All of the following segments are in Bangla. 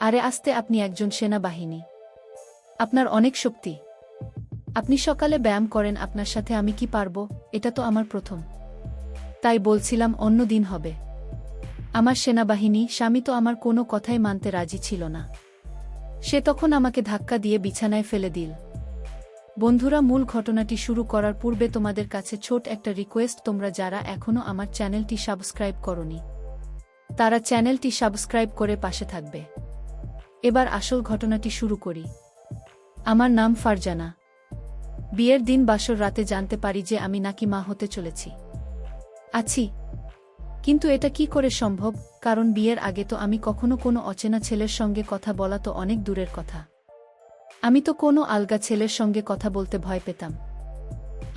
আরে আস্তে, আপনি একজন সেনাবাহিনী। আপনার অনেক শক্তি। আপনি সকালে ব্যায়াম করেন, আপনার সাথে আমি কি পারবো? এটা তো আমার প্রথম। তাই বলছিলাম অন্য দিন হবে। আমার সেনাবাহিনী স্বামী তো আমার কোনো কথাই মানতে রাজি ছিল না। সে তখন আমাকে ধাক্কা দিয়ে বিছানায় ফেলে দিল। বন্ধুরা, মূল ঘটনাটি শুরু করার পূর্বে তোমাদের কাছে ছোট একটা রিকোয়েস্ট, তোমরা যারা এখনও আমার চ্যানেলটি সাবস্ক্রাইব করনি তারা চ্যানেলটি সাবস্ক্রাইব করে পাশে থাকবে। এবার আসল ঘটনাটি শুরু করি। আমার নাম ফারজানা। বিয়ের দিন বাসর রাতে জানতে পারি যে আমি নাকি মা হতে চলেছি। কিন্তু এটা কি করে সম্ভব? কারণ বিয়ের আগে তো আমি কখনো কোনো অচেনা ছেলের সঙ্গে কথা বলা তো অনেক দূরের কথা। আমি তো কোনো আলগা ছেলের সঙ্গে কথা বলতে ভয় পেতাম।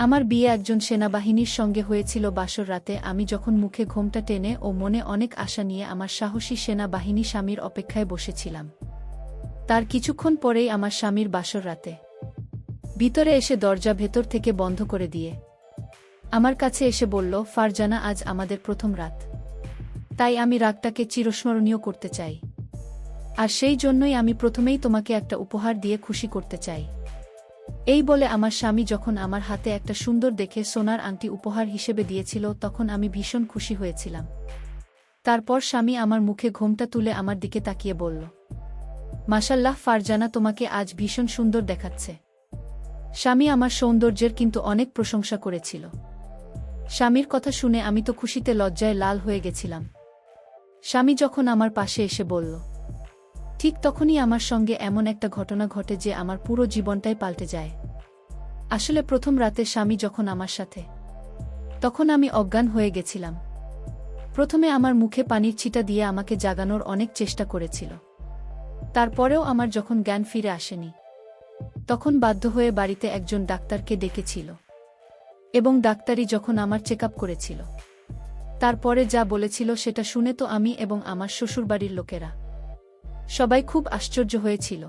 আমার বিয়ে একজন সেনাবাহিনীর সঙ্গে হয়েছিল বাসর রাতে। আমি যখন মুখে ঘোমটা টেনে ও মনে অনেক আশা নিয়ে আমার সাহসী সেনাবাহিনী স্বামীর অপেক্ষায় বসেছিলাম, তার কিছুক্ষণ পরেই আমার স্বামীর বাসর রাতে ভিতরে এসে দরজা ভেতর থেকে বন্ধ করে দিয়ে আমার কাছে এসে বলল, ফারজানা, আজ আমাদের প্রথম রাত। তাই আমি রাতটাকে চিরস্মরণীয় করতে চাই। আর সেই জন্যই আমি প্রথমেই তোমাকে একটা উপহার দিয়ে খুশি করতে চাই। এই বলে আমার স্বামী যখন আমার হাতে একটা সুন্দর দেখে সোনার আংটি উপহার হিসেবে দিয়েছিল, তখন আমি ভীষণ খুশি হয়েছিলাম। তারপর স্বামী আমার মুখে ঘোমটা তুলে আমার দিকে তাকিয়ে বলল, মাশাল্লাহ ফারজানা, তোমাকে আজ ভীষণ সুন্দর দেখাচ্ছে। স্বামী আমার সৌন্দর্যের কিন্তু অনেক প্রশংসা করেছিল। স্বামীর কথা শুনে আমি তো খুশিতে লজ্জায় লাল হয়ে গেছিলাম। স্বামী যখন আমার পাশে এসে বলল, ঠিক তখনই আমার সঙ্গে এমন একটা ঘটনা ঘটে যে আমার পুরো জীবনটাই পাল্টে যায়। আসলে প্রথম রাতে স্বামী যখন আমার সাথে, তখন আমি অজ্ঞান হয়ে গেছিলাম। প্রথমে আমার মুখে পানির ছিটা দিয়ে আমাকে জাগানোর অনেক চেষ্টা করেছিল। তারপরেও আমার যখন জ্ঞান ফিরে আসেনি, তখন বাধ্য হয়ে বাড়িতে একজন ডাক্তারকে ডেকেছিল এবং ডাক্তারই যখন আমার চেকআপ করেছিল, তারপরে যা বলেছিল সেটা শুনে তো আমি এবং আমার শ্বশুরবাড়ির লোকেরা সবাই খুব আশ্চর্য হয়েছিল।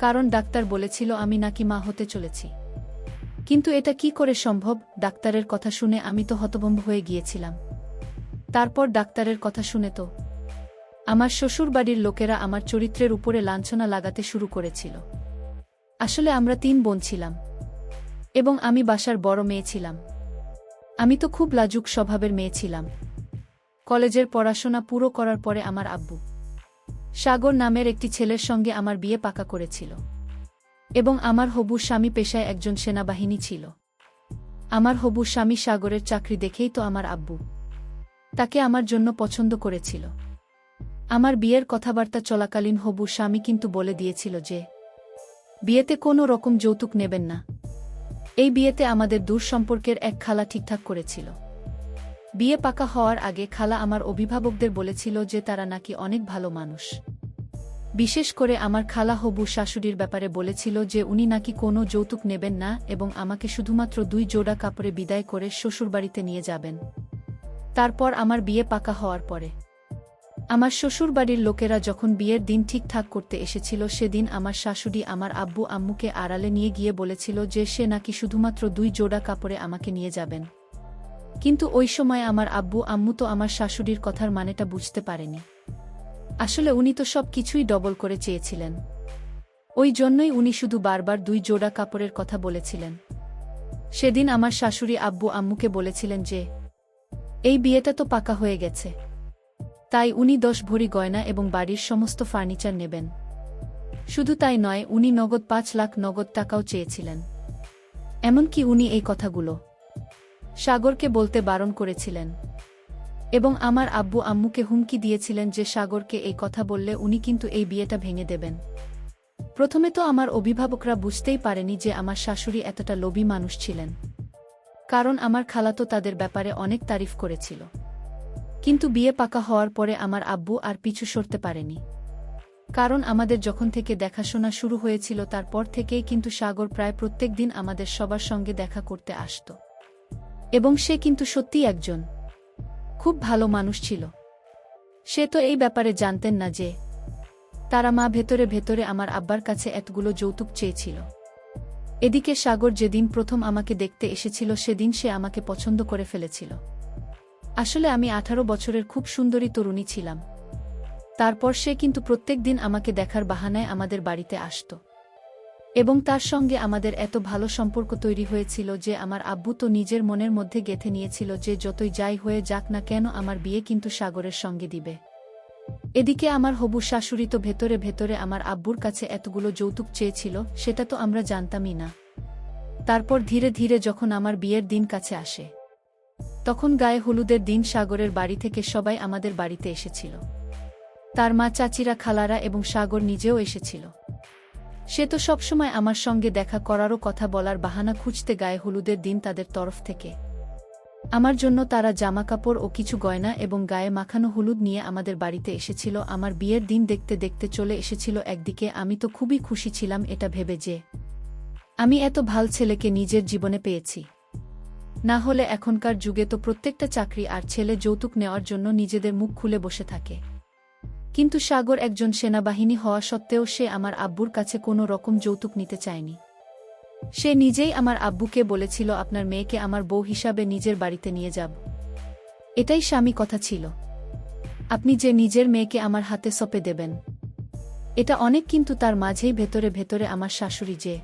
কারণ ডাক্তার বলেছিল আমি নাকি মা হতে চলেছি। কিন্তু এটা কি করে সম্ভব? ডাক্তারের কথা শুনে আমি তো হতভম্ব হয়ে গিয়েছিলাম। তারপর ডাক্তারের কথা শুনে তো আমার শ্বশুরবাড়ির লোকেরা আমার চরিত্রের উপরে লাঞ্ছনা লাগাতে শুরু করেছিল। আসলে আমরা 3 বোন ছিলাম এবং আমি বাসার বড় মেয়ে ছিলাম। আমি তো খুব লাজুক স্বভাবের মেয়ে ছিলাম। কলেজের পড়াশোনা পুরো করার পরে আমার আব্বু সাগর নামের একটি ছেলের সঙ্গে আমার বিয়ে পাকা করেছিল এবং আমার হবু স্বামী পেশায় একজন সেনাবাহিনী ছিল। আমার হবু স্বামী সাগরের চাকরি দেখেই তো আমার আব্বু তাকে আমার জন্য পছন্দ করেছিল। আমার বিয়ের কথাবার্তা চলাকালীন হবু স্বামী কিন্তু বলে দিয়েছিল যে বিয়েতে কোনো রকম যৌতুক নেবেন না। এই বিয়েতে আমাদের দূর সম্পর্কের এক খালা ঠিকঠাক করেছিল। বিয়ে পাকা হওয়ার আগে খালা আমার অভিভাবকদের বলেছিল যে তারা নাকি অনেক ভালো মানুষ। বিশেষ করে আমার খালা হবু শাশুড়ির ব্যাপারে বলেছিল যে উনি নাকি কোনো যৌতুক নেবেন না এবং আমাকে শুধুমাত্র 2 জোড়া কাপড়ে বিদায় করে শ্বশুরবাড়িতে নিয়ে যাবেন। তারপর আমার বিয়ে পাকা হওয়ার পরে আমার শ্বশুরবাড়ির লোকেরা যখন বিয়ের দিন ঠিকঠাক করতে এসেছিল, সেদিন আমার শাশুড়ি আমার আব্বু আম্মুকে আড়ালে নিয়ে গিয়ে বলেছিল যে সে নাকি শুধুমাত্র 2 জোড়া কাপড়ে আমাকে নিয়ে যাবেন। কিন্তু ওই সময় আমার আব্বু আম্মু তো আমার শাশুড়ির কথার মানেটা বুঝতে পারেনি। আসলে উনি তো সব কিছুই ডবল করে চেয়েছিলেন। ওই জন্যই উনি শুধু বারবার 2 জোড়া কাপড়ের কথা বলেছিলেন। সেদিন আমার শাশুড়ি আব্বু আম্মুকে বলেছিলেন যে এই বিয়েটা তো পাকা হয়ে গেছে, তাই উনি 10 ভরি গয়না এবং বাড়ির সমস্ত ফার্নিচার নেবেন। শুধু তাই নয়, উনি নগদ 5 লাখ নগদ টাকাও চেয়েছিলেন। এমনকি উনি এই কথাগুলো সাগরকে বলতে বারণ করেছিলেন এবং আমার আব্বু আম্মুকে হুমকি দিয়েছিলেন যে সাগরকে এই কথা বললে উনি কিন্তু এই বিয়েটা ভেঙে দেবেন। প্রথমে তো আমার অভিভাবকরা বুঝতেই পারেনি যে আমার শাশুড়ি এতটা লোভী মানুষ ছিলেন, কারণ আমার খালা তো তাদের ব্যাপারে অনেক তারিফ করেছিল। কিন্তু বিয়ে পাকা হওয়ার পরে আমার আব্বু আর পিছু সরতে পারেনি। কারণ আমাদের যখন থেকে দেখাশোনা শুরু হয়েছিল তারপর থেকেই কিন্তু সাগর প্রায় প্রত্যেক দিন আমাদের সবার সঙ্গে দেখা করতে আসত এবং সে কিন্তু সত্যিই একজন খুব ভালো মানুষ ছিল। সে তো এই ব্যাপারে জানতেন না যে তারা মা ভেতরে ভেতরে আমার আব্বার কাছে এতগুলো যৌতুক চেয়েছিল। এদিকে সাগর যেদিন প্রথম আমাকে দেখতে এসেছিল সেদিন সে আমাকে পছন্দ করে ফেলেছিল। আসলে আমি 18 বছরের খুব সুন্দরী তরুণী ছিলাম তারপর সে কিন্তু প্রত্যেক দিন আমাকে দেখার বাহানায় আমাদের বাড়িতে আসত। এবং তার সঙ্গে আমাদের এত ভালো সম্পর্ক তৈরি হয়েছিল যে আমার আব্বু তো নিজের মনের মধ্যে গেঁথে নিয়েছিল যে যতই যাই হয়ে যাক না কেন আমার বিয়ে কিন্তু সাগরের সঙ্গে দিবে। এদিকে আমার হবু শাশুড়ি তো ভেতরে ভেতরে আমার আব্বুর কাছে এতগুলো যৌতুক চেয়েছিল, সেটা তো আমরা জানতামই না। তারপর ধীরে ধীরে যখন আমার বিয়ের দিন কাছে আসে, তখন গায়ে হলুদের দিন সাগরের বাড়ি থেকে সবাই আমাদের বাড়িতে এসেছিল। তার মা, চাচিরা, খালারা এবং সাগর নিজেও এসেছিল। সে তো সবসময় আমার সঙ্গে দেখা করারও কথা বলার বাহানা খুঁজতে গায়ে হলুদের দিন তাদের তরফ থেকে আমার জন্য তারা জামাকাপড় ও কিছু গয়না এবং গায়ে মাখানো হলুদ নিয়ে আমাদের বাড়িতে এসেছিল। আমার বিয়ের দিন দেখতে দেখতে চলে এসেছিল একদিকে। আমি তো খুবই খুশি ছিলাম এটা ভেবে যে আমি এত ভাল ছেলেকে নিজের জীবনে পেয়েছি। না হলে এখনকার যুগে তো প্রত্যেকটা চাকরি আর ছেলে যৌতুক নেওয়ার জন্য নিজেদের মুখ খুলে বসে থাকে। কিন্তু সাগর একজন সেনাবাহিনী হওয়া সত্ত্বেও সে আমার আব্বুর কাছে কোনো রকম যৌতুক নিতে চায়নি। সে নিজেই আমার আব্বুকে বলেছিল, আপনার মেয়েকে আমার বউ হিসাবে নিজের বাড়িতে নিয়ে যাব। এটাই স্বামী কথা ছিল। আপনি যে নিজের মেয়েকে আমার হাতে সঁপে দেবেন, এটা অনেক। কিন্তু তার মাঝেই ভেতরে ভেতরে আমার শাশুড়ি যে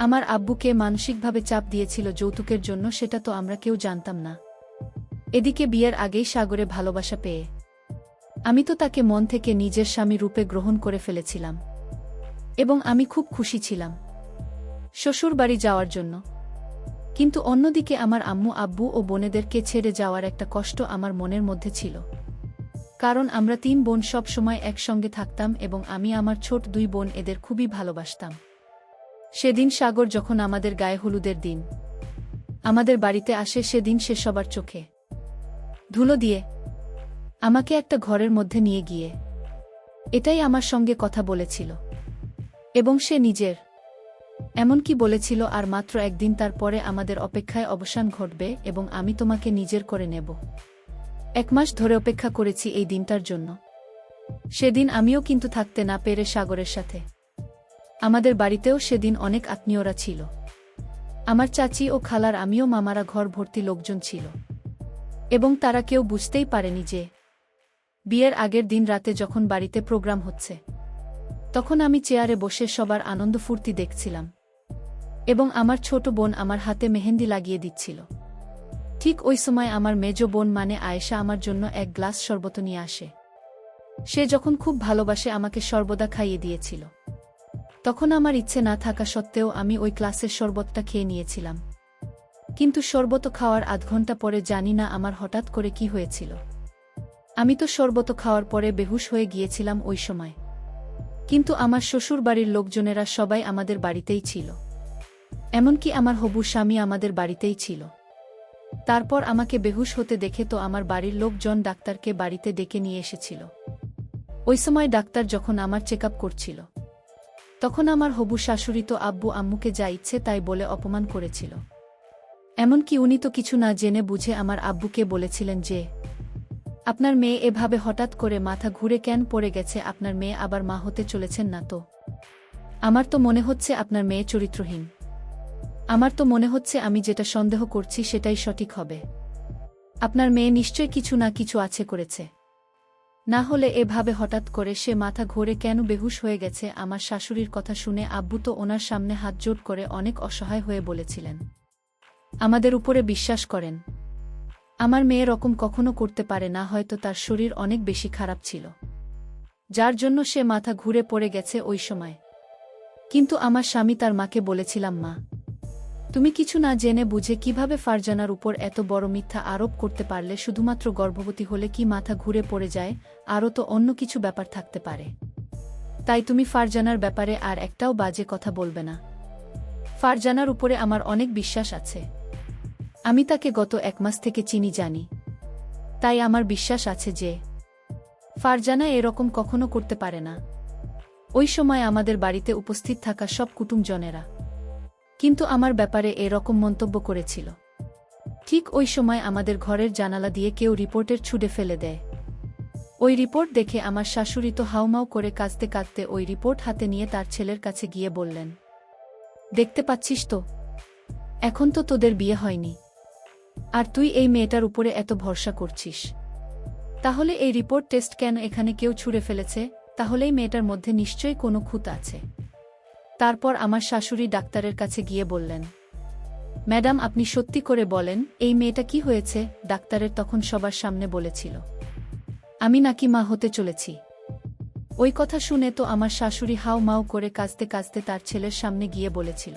আমার আব্বুকে মানসিকভাবে চাপ দিয়েছিল যৌতুকের জন্য, সেটা তো আমরা কেউ জানতাম না। এদিকে বিয়ের আগেই সাগরে ভালোবাসা পেয়ে আমি তো তাকে মন থেকে নিজের স্বামী রূপে গ্রহণ করে ফেলেছিলাম এবং আমি খুব খুশি ছিলাম শ্বশুর বাড়ি যাওয়ার জন্য। কিন্তু অন্যদিকে আমার আম্মু, আব্বু ও বোনেদেরকে ছেড়ে যাওয়ার একটা কষ্ট আমার মনের মধ্যে ছিল। কারণ আমরা 3 বোন সব সময় একসঙ্গে থাকতাম এবং আমি আমার ছোট 2 বোন এদের খুবই ভালোবাসতাম। সেদিন সাগর যখন আমাদের গায়ে হলুদের দিন আমাদের বাড়িতে আসে, সেদিন সে সবার চোখে ধুলো দিয়ে আমাকে একটা ঘরের মধ্যে নিয়ে গিয়ে এটাই আমার সঙ্গে কথা বলেছিল এবং সে নিজের এমনকি বলেছিল, আর মাত্র একদিন তারপরে আমাদের অপেক্ষায় অবসান ঘটবে এবং আমি তোমাকে নিজের করে নেব। 1 মাস ধরে অপেক্ষা করেছি এই দিনটার জন্য। সেদিন আমিও কিন্তু থাকতে না পেরে সাগরের সাথে আমাদের বাড়িতেও সেদিন অনেক আত্মীয়রা ছিল। আমার চাচি ও খালার, আমিও, মামারা, ঘর ভর্তি লোকজন ছিল এবং তারা কেউ বুঝতেই পারেনি যে বিয়ের আগের দিন রাতে যখন বাড়িতে প্রোগ্রাম হচ্ছে, তখন আমি চেয়ারে বসে সবার আনন্দ ফুর্তি দেখছিলাম এবং আমার ছোট বোন আমার হাতে মেহেন্দি লাগিয়ে দিচ্ছিল। ঠিক ওই সময় আমার মেজ বোন মানে আয়েশা আমার জন্য 1 গ্লাস শরবত নিয়ে আসে। সে যখন খুব ভালোবাসে আমাকে সর্বদা খাইয়ে দিয়েছিল, তখন আমার ইচ্ছে না থাকা সত্ত্বেও আমি ওই গ্লাসের শরবতটা খেয়ে নিয়েছিলাম। কিন্তু শরবত খাওয়ার আধ ঘন্টা পরে জানি না আমার হঠাৎ করে কি হয়েছিল। আমি তো শরবত খাওয়ার পরে বেহুশ হয়ে গিয়েছিলাম ওই সময়। কিন্তু আমার শ্বশুর বাড়ির লোকজনেরা সবাই আমাদের বাড়িতেই ছিল, এমনকি আমার হবু স্বামী আমাদের বাড়িতেই ছিল। তারপর আমাকে বেহুশ হতে দেখে তো আমার বাড়ির লোকজন ডাক্তারকে বাড়িতে ডেকে নিয়ে এসেছিল। ওই সময় ডাক্তার যখন আমার চেকআপ করছিল, তখন আমার হবু শাশুড়ি তো আব্বু আম্মুকে যা ইচ্ছে তাই বলে অপমান করেছিল। এমনকি উনি তো কিছু না জেনে বুঝে আমার আব্বুকে বলেছিলেন যে, আপনার মেয়ে এভাবে হঠাৎ করে মাথা ঘুরে কেন পড়ে গেছে, আপনার মেয়ে আবার মা হতে চলেছেন না তো? আমার তো মনে হচ্ছে আপনার মেয়ে চরিত্রহীন। আমার তো মনে হচ্ছে আমি যেটা সন্দেহ করছি সেটাই সঠিক হবে। আপনার মেয়ে নিশ্চয় কিছু না কিছু আছে করেছে, না হলে এভাবে হঠাৎ করে সে মাথা ঘুরে কেন বেহুশ হয়ে গেছে। আমার শাশুড়ির কথা শুনে আব্বু তো ওনার সামনে হাত জোড় করে অনেক অসহায় হয়ে বলেছিলেন, আমাদের উপরে বিশ্বাস করেন, আমার মেয়ে রকম কখনো করতে পারে না, হয়তো তার শরীর অনেক বেশি খারাপ ছিল, যার জন্য সে মাথা ঘুরে পড়ে গেছে ওই সময়। কিন্তু আমার স্বামী তার মাকে বলেছিলাম, মা, তুমি কিছু না জেনে বুঝে কিভাবে ফারজানার উপর এত বড় মিথ্যা আরোপ করতে পারলে? শুধুমাত্র গর্ভবতী হলে কি মাথা ঘুরে পড়ে যায়? আরও তো অন্য কিছু ব্যাপার থাকতে পারে। তাই তুমি ফারজানার ব্যাপারে আর একটাও বাজে কথা বলবে না। ফারজানার উপরে আমার অনেক বিশ্বাস আছে। আমি তাকে গত 1 মাস থেকে চিনি, জানি। তাই আমার বিশ্বাস আছে যে ফারজানা এরকম কখনো করতে পারে না। ওই সময় আমাদের বাড়িতে উপস্থিত থাকা সব কুটুমজনেরা কিন্তু আমার ব্যাপারে এরকম মন্তব্য করেছিল। ঠিক ওই সময় আমাদের ঘরের জানালা দিয়ে কেউ রিপোর্টের ছুঁড়ে ফেলে দেয়। ওই রিপোর্ট দেখে আমার শাশুড়ি তো হাউমাউ করে কাঁদতে কাঁদতে ওই রিপোর্ট হাতে নিয়ে তার ছেলের কাছে গিয়ে বললেন, দেখতে পাচ্ছিস তো, এখন তো তোদের বিয়ে হয়নি, আর তুই এই মেয়েটার উপরে এত ভরসা করছিস। তাহলে এই রিপোর্ট টেস্ট কেন এখানে কেউ ছুঁড়ে ফেলেছে? তাহলেই মেয়েটার মধ্যে নিশ্চয়ই কোনো খুঁত আছে। তারপর আমার শাশুড়ি ডাক্তারের কাছে গিয়ে বললেন, ম্যাডাম আপনি সত্যি করে বলেন এই মেয়েটা কি হয়েছে? ডাক্তারের তখন সবার সামনে বলেছিল, আমি নাকি মা হতে চলেছি। ওই কথা শুনে তো আমার শাশুড়ি হাউ মাউ করে কাঁদতে কাঁদতে তার ছেলের সামনে গিয়ে বলেছিল,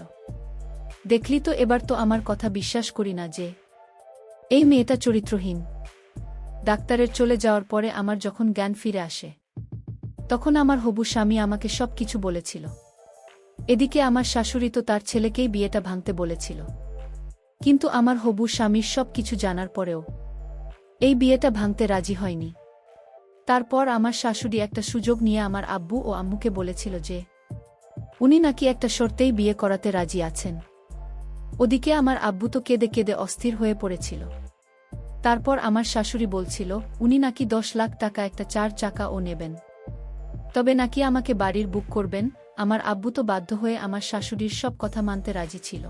দেখলি তো, এবার তো আমার কথা বিশ্বাস করি না যে এই মেয়েটা চরিত্রহীন। ডাক্তারের চলে যাওয়ার পরে আমার যখন জ্ঞান ফিরে আসে, তখন আমার হবু স্বামী আমাকে সব কিছু বলেছিল। এদিকে আমার শাশুড়ি তো তার ছেলেকেই বিয়েটা ভাঙতে বলেছিল, কিন্তু আমার হবু স্বামীর সব কিছু জানার পরেও এই বিয়েটা ভাঙতে রাজি হয়নি। তারপর আমার শাশুড়ি একটা সুযোগ নিয়ে আমার আব্বু ও আম্মুকে বলেছিল যে উনি নাকি একটা শর্তেই বিয়ে করাতে রাজি আছেন। ওদিকে আমার আব্বু তো কেঁদে কেঁদে অস্থির হয়ে পড়েছিল। তারপর আমার শাশুড়ি বলছিল উনি নাকি 10 লাখ টাকা একটা 4 চাকা ও নেবেন, তবে নাকি আমাকে বাড়ির বুক করবেন। আমার আব্বু তো বাধ্য হয়ে আমার শাশুড়ির সব কথা মানতে রাজি ছিল।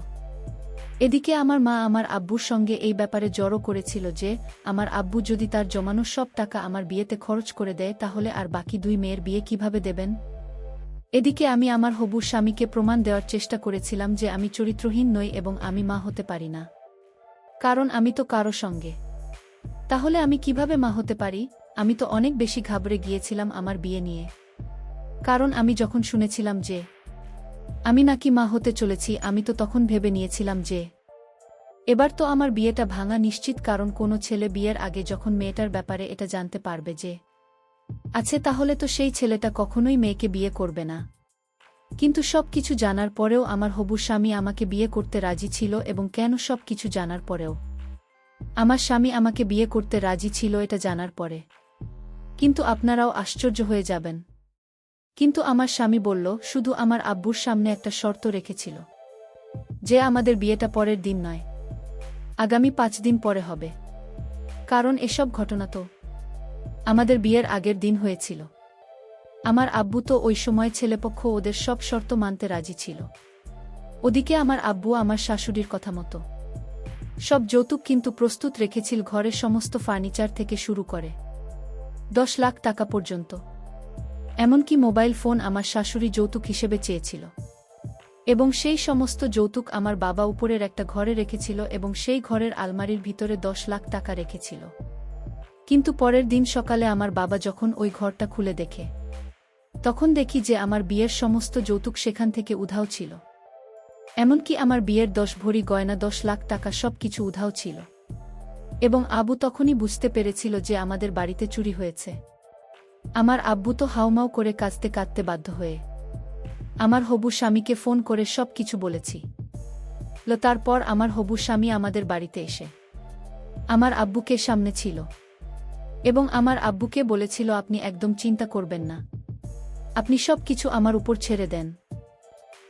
এদিকে আমার মা আমার আব্বুর সঙ্গে এই ব্যাপারে জড়ো করেছিল যে আমার আব্বু যদি তার জমানো সব টাকা আমার বিয়েতে খরচ করে দেয় তাহলে আর বাকি 2 মেয়ের বিয়ে কিভাবে দেবেন। এদিকে আমি আমার হবু স্বামীকে প্রমাণ দেওয়ার চেষ্টা করেছিলাম যে আমি চরিত্রহীন নই এবং আমি মা হতে পারি না, কারণ আমি তো কারো সঙ্গে। তাহলে আমি কিভাবে মা হতে পারি? আমি তো অনেক বেশি ঘাবড়ে গিয়েছিলাম আমার বিয়ে নিয়ে, কারণ আমি যখন শুনেছিলাম যে আমি নাকি মা হতে চলেছি, আমি তো তখন ভেবে নিয়েছিলাম যে এবার তো আমার বিয়েটা ভাঙা নিশ্চিত, কারণ কোনো ছেলে বিয়ের আগে যখন মেয়েটার ব্যাপারে এটা জানতে পারবে যে আছে, তাহলে তো সেই ছেলেটা কখনোই মেয়েকে বিয়ে করবে না। কিন্তু সব কিছু জানার পরেও আমার হবু স্বামী আমাকে বিয়ে করতে রাজি ছিল। এবং কেন সব কিছু জানার পরেও আমার স্বামী আমাকে বিয়ে করতে রাজি ছিল এটা জানার পরে কিন্তু আপনারাও আশ্চর্য হয়ে যাবেন। কিন্তু আমার স্বামী বলল, শুধু আমার আব্বুর সামনে একটা শর্ত রেখেছিল যে আমাদের বিয়েটা পরের দিন নয়, আগামী 5 দিন পরে হবে, কারণ এসব ঘটনা তো আমাদের বিয়ের আগের দিন হয়েছিল। আমার আব্বু তো ওই সময় ছেলেপক্ষ ওদের সব শর্ত মানতে রাজি ছিল। ওদিকে আমার আব্বু আমার শাশুড়ির কথা মতো সব যৌতুক কিন্তু প্রস্তুত রেখেছিল, ঘরের সমস্ত ফার্নিচার থেকে শুরু করে 10 লাখ টাকা পর্যন্ত। এমনকি মোবাইল ফোন আমার শাশুড়ি যৌতুক হিসেবে চেয়েছিল, এবং সেই সমস্ত যৌতুক আমার বাবা উপরের একটা ঘরে রেখেছিল এবং সেই ঘরের আলমারির ভিতরে 10 লাখ টাকা রেখেছিল। কিন্তু পরের দিন সকালে আমার বাবা যখন ওই ঘরটা খুলে দেখে, তখন দেখি যে আমার বিয়ের সমস্ত যৌতুক সেখান থেকে উধাও ছিল। এমনকি আমার বিয়ের 10 ভরি গয়না, 10 লাখ টাকা সব কিছু উধাও ছিল। এবং আবু তখনই বুঝতে পেরেছিল যে আমাদের বাড়িতে চুরি হয়েছে। আমার আব্বু তো হাউমাউ করে কাঁদতে কাঁদতে বাধ্য হয়ে আমার হবু স্বামীকে ফোন করে সব কিছু বলেছি। তারপর আমার হবু স্বামী আমাদের বাড়িতে এসে আমার আব্বুকে সামনে ছিল এবং আমার আব্বুকে বলেছিল, আপনি একদম চিন্তা করবেন না, আপনি সব কিছু আমার উপর ছেড়ে দেন,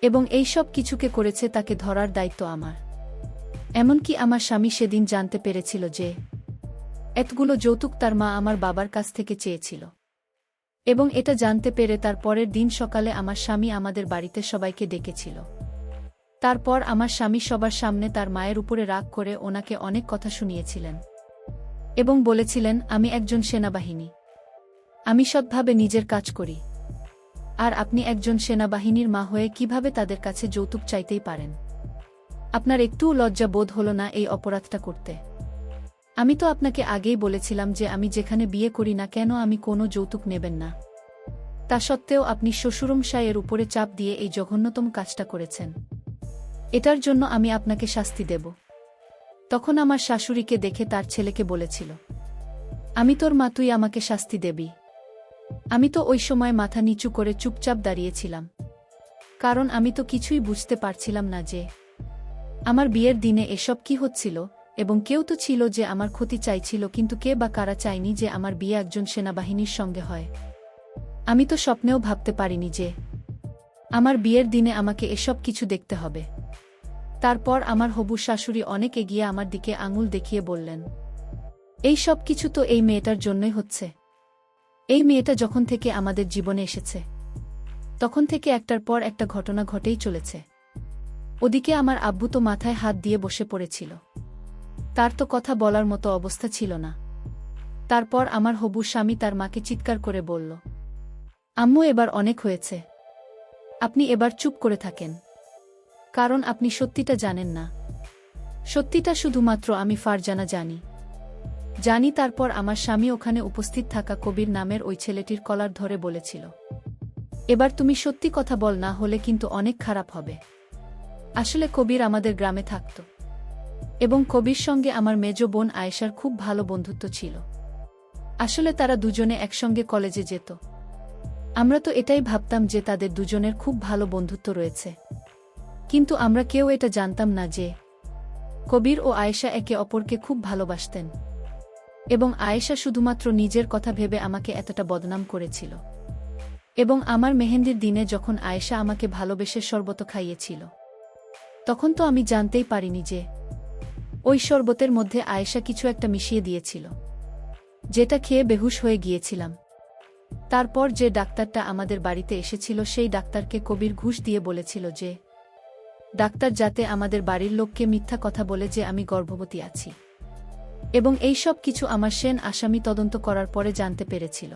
এবং এই সব কিছুকে করেছে তাকে ধরার দায়িত্ব আমার। এমনকি আমার স্বামী সেদিন জানতে পেরেছিল যে এতগুলো যৌতুক তার মা আমার বাবার কাছ থেকে চেয়েছিল, এবং এটা জানতে পেরে তার পরের দিন সকালে আমার স্বামী আমাদের বাড়িতে সবাইকে ডেকেছিল। তারপর আমার স্বামী সবার সামনে তার মায়ের উপরে রাগ করে ওনাকে অনেক কথা শুনিয়েছিলেন এবং বলেছিলেন, আমি একজন সেনাবাহিনী, আমি সৎভাবে নিজের কাজ করি, আর আপনি একজন সেনাবাহিনীর মা হয়ে কিভাবে তাদের কাছে যৌতুক চাইতেই পারেন? আপনার একটুও লজ্জা বোধ হলো না এই অপরাধটা করতে? আমি তো আপনাকে আগেই বলেছিলাম যে আমি যেখানে বিয়ে করি না কেন আমি কোনো যৌতুক নেবেন না। তা সত্ত্বেও আপনি শ্বশুরমশাইয়ের উপরে চাপ দিয়ে এই জঘন্যতম কাজটা করেছেন। এটার জন্য আমি আপনাকে শাস্তি দেব। তখন আমার শাশুড়িকে দেখে তার ছেলেকে বলেছিল, আমি তোর মা, তুই আমাকে শাস্তি দেবি? আমি তো ওই সময় মাথা নিচু করে চুপচাপ দাঁড়িয়েছিলাম, কারণ আমি তো কিছুই বুঝতে পারছিলাম না যে আমার বিয়ের দিনে এসব কি হচ্ছিল। এবং কেউ তো ছিল যে আমার ক্ষতি চাইছিল, কিন্তু কে বা কারা চায়নি যে আমার বিয়ে একজন সেনাবাহিনীর সঙ্গে হয়? আমি তো স্বপ্নেও ভাবতে পারিনি যে আমার বিয়ের দিনে আমাকে এসব কিছু দেখতে হবে। তারপর আমার হবু শাশুড়ি অনেক এগিয়ে আমার দিকে আঙুল দেখিয়ে বললেন, এই সব কিছু তো এই মেয়েটার জন্যই হচ্ছে। এই মেয়েটা যখন থেকে আমাদের জীবনে এসেছে তখন থেকে একটার পর একটা ঘটনা ঘটেই চলেছে। ওদিকে আমার আব্বু তো মাথায় হাত দিয়ে বসে পড়েছিল, তার তো কথা বলার মতো অবস্থা ছিল না। তারপর আমার হবু স্বামী তার মাকে চিৎকার করে বলল, আম্মু এবার অনেক হয়েছে। আপনি এবার চুপ করে থাকেন। কারণ আপনি সত্যিটা জানেন না। সত্যিটা শুধুমাত্র আমি ফারজানা জানি। তারপর আমার স্বামী ওখানে উপস্থিত থাকা কবির নামের ওই ছেলেটির কলার ধরে বলেছিল, এবার তুমি সত্যি কথা বল, না হলে কিন্তু অনেক খারাপ হবে। আসলে কবির আমাদের গ্রামে থাকত এবং কবির সঙ্গে আমার মেজ বোন আয়েশার খুব ভালো বন্ধুত্ব ছিল। আসলে তারা দুজনে একসঙ্গে কলেজে যেত। আমরা তো এটাই ভাবতাম যে তাদের দুজনের খুব ভালো বন্ধুত্ব রয়েছে, কিন্তু আমরা কেউ এটা জানতাম না যে কবির ও আয়েশা একে অপরকে খুব ভালোবাসতেন এবং আয়েশা শুধুমাত্র নিজের কথা ভেবে আমাকে এতটা বদনাম করেছিল। এবং আমার মেহেন্দির দিনে যখন আয়েশা আমাকে ভালোবেসে শরবত খাইয়েছিল, তখন তো আমি জানতেই পারিনি যে ওই শরবতের মধ্যে আয়েশা কিছু একটা মিশিয়ে দিয়েছিল, যেটা খেয়ে বেহুশ হয়ে গিয়েছিলাম। তারপর যে ডাক্তারটা আমাদের বাড়িতে এসেছিল সেই ডাক্তারকে কবির ঘুষ দিয়ে বলেছিল যে ডাক্তার যাতে আমাদের বাড়ির লোককে মিথ্যা কথা বলে যে আমি গর্ভবতী আছি, এবং এই সব কিছু আমার সেন আসামি তদন্ত করার পরে জানতে পেরেছিল।